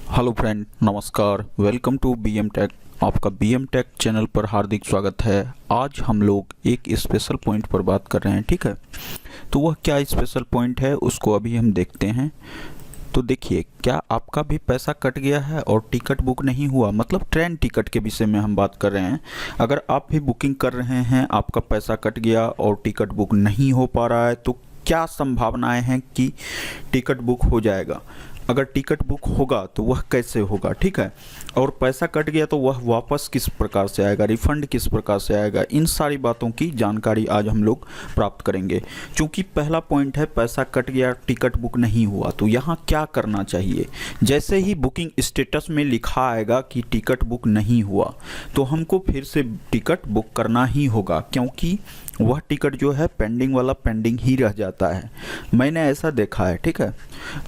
Hello friend, नमस्कार। Welcome to BM tech. आपका BM tech channel पर हार्दिक स्वागत है। आज हम लोग एक स्पेशल पॉइंट पर बात कर रहे हैं, ठीक है। तो वह क्या स्पेशल पॉइंट है उसको अभी हम देखते हैं। तो देखिए, क्या आपका भी पैसा कट गया है और टिकट बुक नहीं हुआ, मतलब ट्रेन टिकट के विषय में हम बात कर रहे हैं। अगर आप भी बुकिंग कर रहे हैं, आपका पैसा कट गया और टिकट बुक नहीं हो पा रहा है, तो क्या संभावनाएं हैं कि टिकट बुक हो जाएगा। अगर टिकट बुक होगा तो वह कैसे होगा, ठीक है। और पैसा कट गया तो वह वापस किस प्रकार से आएगा, रिफंड किस प्रकार से आएगा, इन सारी बातों की जानकारी आज हम लोग प्राप्त करेंगे। क्योंकि पहला पॉइंट है पैसा कट गया, टिकट बुक नहीं हुआ, तो यहाँ क्या करना चाहिए। जैसे ही बुकिंग स्टेटस में लिखा आएगा कि टिकट बुक नहीं हुआ, तो हमको फिर से टिकट बुक करना ही होगा, क्योंकि वह टिकट जो है पेंडिंग वाला पेंडिंग ही रह जाता है। मैंने ऐसा देखा है, ठीक है।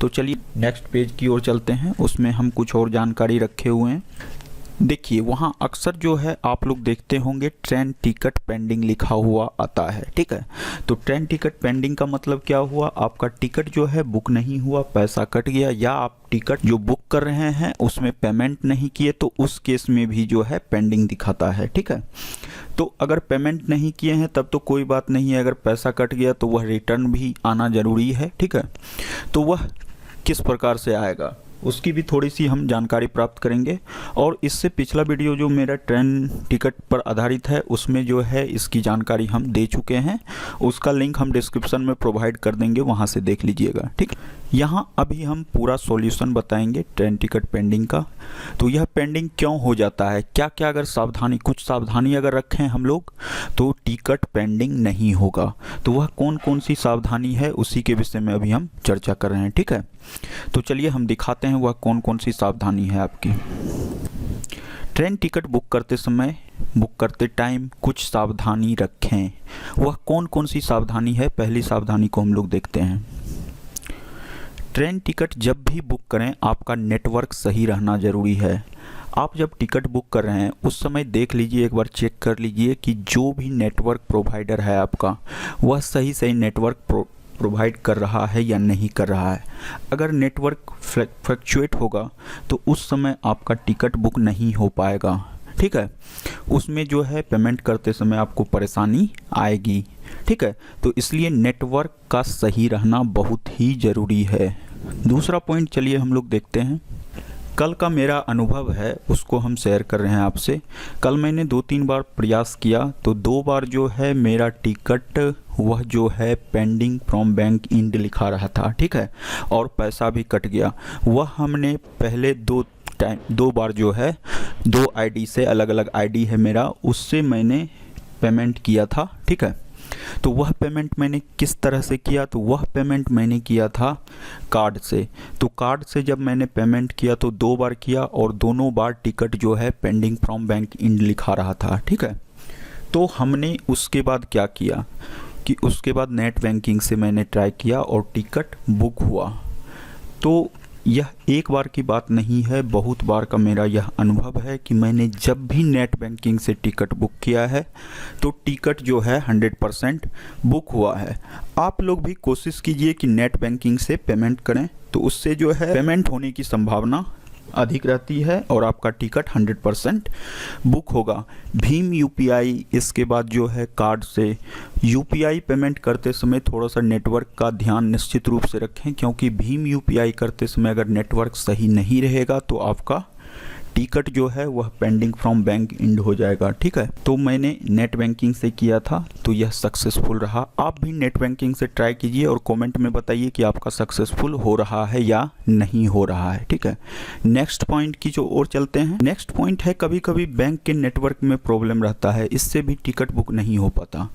तो चलिए नेक्स्ट पेज की ओर चलते हैं, उसमें हम कुछ और जानकारी रखे हुए हैं। देखिए, वहाँ अक्सर जो है आप लोग देखते होंगे ट्रेन टिकट पेंडिंग लिखा हुआ आता है, ठीक है। तो ट्रेन टिकट पेंडिंग का मतलब क्या हुआ, आपका टिकट जो है बुक नहीं हुआ, पैसा कट गया, या आप टिकट जो बुक कर रहे हैं उसमें पेमेंट नहीं किए, तो उस केस में भी जो है पेंडिंग दिखाता है, ठीक है। तो अगर पेमेंट नहीं किए हैं तब तो कोई बात नहीं है, अगर पैसा कट गया तो वह रिटर्न भी आना ज़रूरी है, ठीक है। तो वह किस प्रकार से आएगा उसकी भी थोड़ी सी हम जानकारी प्राप्त करेंगे। और इससे पिछला वीडियो जो मेरा ट्रेन टिकट पर आधारित है उसमें जो है इसकी जानकारी हम दे चुके हैं, उसका लिंक हम डिस्क्रिप्शन में प्रोवाइड कर देंगे, वहां से देख लीजिएगा, ठीक। यहाँ अभी हम पूरा सॉल्यूशन बताएंगे ट्रेन टिकट पेंडिंग का। तो यह पेंडिंग क्यों हो जाता है, क्या क्या अगर कुछ सावधानी अगर रखें हम लोग तो टिकट पेंडिंग नहीं होगा। तो वह कौन कौन सी सावधानी है उसी के विषय में अभी हम चर्चा कर रहे हैं, ठीक है। तो चलिए हम दिखाते हैं वह कौन कौन सी सावधानी है आपकी। ट्रेन टिकट बुक करते टाइम कुछ सावधानी रखें। वह कौन कौन सी सावधानी है, पहली सावधानी को हम लोग देखते हैं। ट्रेन टिकट जब भी बुक करें आपका नेटवर्क सही रहना ज़रूरी है। आप जब टिकट बुक कर रहे हैं उस समय देख लीजिए, एक बार चेक कर लीजिए कि जो भी नेटवर्क प्रोवाइडर है आपका वह सही नेटवर्क प्रोवाइड कर रहा है या नहीं कर रहा है। अगर नेटवर्क फ्लक्चुएट होगा तो उस समय आपका टिकट बुक नहीं हो पाएगा, ठीक है। उसमें जो है पेमेंट करते समय आपको परेशानी आएगी, ठीक है। तो इसलिए नेटवर्क का सही रहना बहुत ही ज़रूरी है। दूसरा पॉइंट चलिए हम लोग देखते हैं। कल का मेरा अनुभव है उसको हम शेयर कर रहे हैं आपसे। कल मैंने 2-3 बार प्रयास किया तो 2 बार जो है मेरा टिकट वह जो है पेंडिंग फ्रॉम बैंक इंड लिखा रहा था, ठीक है, और पैसा भी कट गया। वह हमने पहले 2 बार जो है 2 आईडी से, अलग अलग आईडी है मेरा, उससे मैंने पेमेंट किया था, ठीक है। तो वह पेमेंट मैंने किस तरह से किया, तो वह पेमेंट मैंने किया था कार्ड से। तो कार्ड से जब मैंने पेमेंट किया तो 2 बार किया और दोनों बार टिकट जो है पेंडिंग फ्रॉम बैंक इंड लिखा रहा था, ठीक है। तो हमने उसके बाद क्या किया कि उसके बाद नेट बैंकिंग से मैंने ट्राई किया और टिकट बुक हुआ। तो यह एक बार की बात नहीं है, बहुत बार का मेरा यह अनुभव है कि मैंने जब भी नेट बैंकिंग से टिकट बुक किया है तो टिकट जो है 100% बुक हुआ है। आप लोग भी कोशिश कीजिए कि नेट बैंकिंग से पेमेंट करें, तो उससे जो है पेमेंट होने की संभावना अधिक रहती है और आपका टिकट 100% बुक होगा। भीम यूपीआई, इसके बाद जो है कार्ड से यूपीआई पेमेंट करते समय थोड़ा सा नेटवर्क का ध्यान निश्चित रूप से रखें, क्योंकि भीम यूपीआई करते समय अगर नेटवर्क सही नहीं रहेगा तो आपका टिकट जो है वह पेंडिंग फ्रॉम बैंक इंड हो जाएगा, ठीक है। तो मैंने नेट बैंकिंग से किया था तो यह सक्सेसफुल रहा। आप भी नेट बैंकिंग से ट्राई कीजिए और कमेंट में बताइए कि आपका सक्सेसफुल हो रहा है या नहीं हो रहा है, ठीक है। नेक्स्ट पॉइंट की जो ओर चलते हैं। नेक्स्ट पॉइंट है कभी कभी बैंक के नेटवर्क में प्रॉब्लम रहता है, इससे भी टिकट बुक नहीं हो पाता।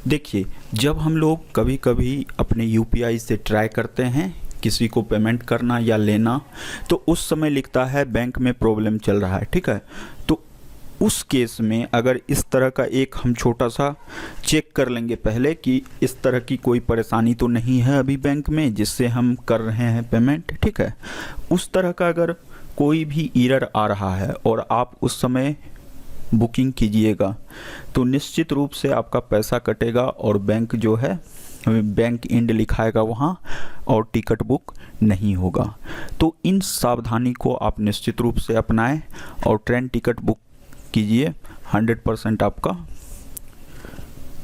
देखिए, जब हम लोग कभी कभी अपने यूपीआई से ट्राई करते हैं किसी को पेमेंट करना या लेना, तो उस समय लिखता है बैंक में प्रॉब्लम चल रहा है, ठीक है। तो उस केस में अगर इस तरह का एक हम छोटा सा चेक कर लेंगे पहले कि इस तरह की कोई परेशानी तो नहीं है अभी बैंक में जिससे हम कर रहे हैं पेमेंट, ठीक है। उस तरह का अगर कोई भी एरर आ रहा है और आप उस समय बुकिंग कीजिएगा तो निश्चित रूप से आपका पैसा कटेगा और बैंक जो है बैंक एंड लिखाएगा वहाँ और टिकट बुक नहीं होगा। तो इन सावधानी को आप निश्चित रूप से अपनाएं और ट्रेन टिकट बुक कीजिए, 100% आपका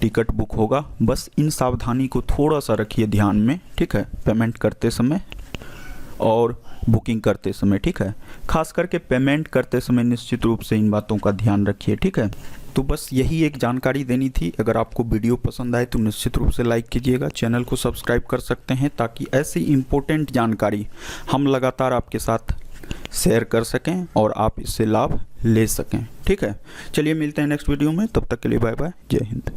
टिकट बुक होगा। बस इन सावधानी को थोड़ा सा रखिए ध्यान में, ठीक है, पेमेंट करते समय और बुकिंग करते समय, ठीक है। खास करके पेमेंट करते समय निश्चित रूप से इन बातों का ध्यान रखिए, ठीक है। तो बस यही एक जानकारी देनी थी। अगर आपको वीडियो पसंद आए तो निश्चित रूप से लाइक कीजिएगा, चैनल को सब्सक्राइब कर सकते हैं ताकि ऐसी इम्पोर्टेंट जानकारी हम लगातार आपके साथ शेयर कर सकें और आप इससे लाभ ले सकें, ठीक है। चलिए मिलते हैं नेक्स्ट वीडियो में, तब तक के लिए बाय बाय, जय हिंद।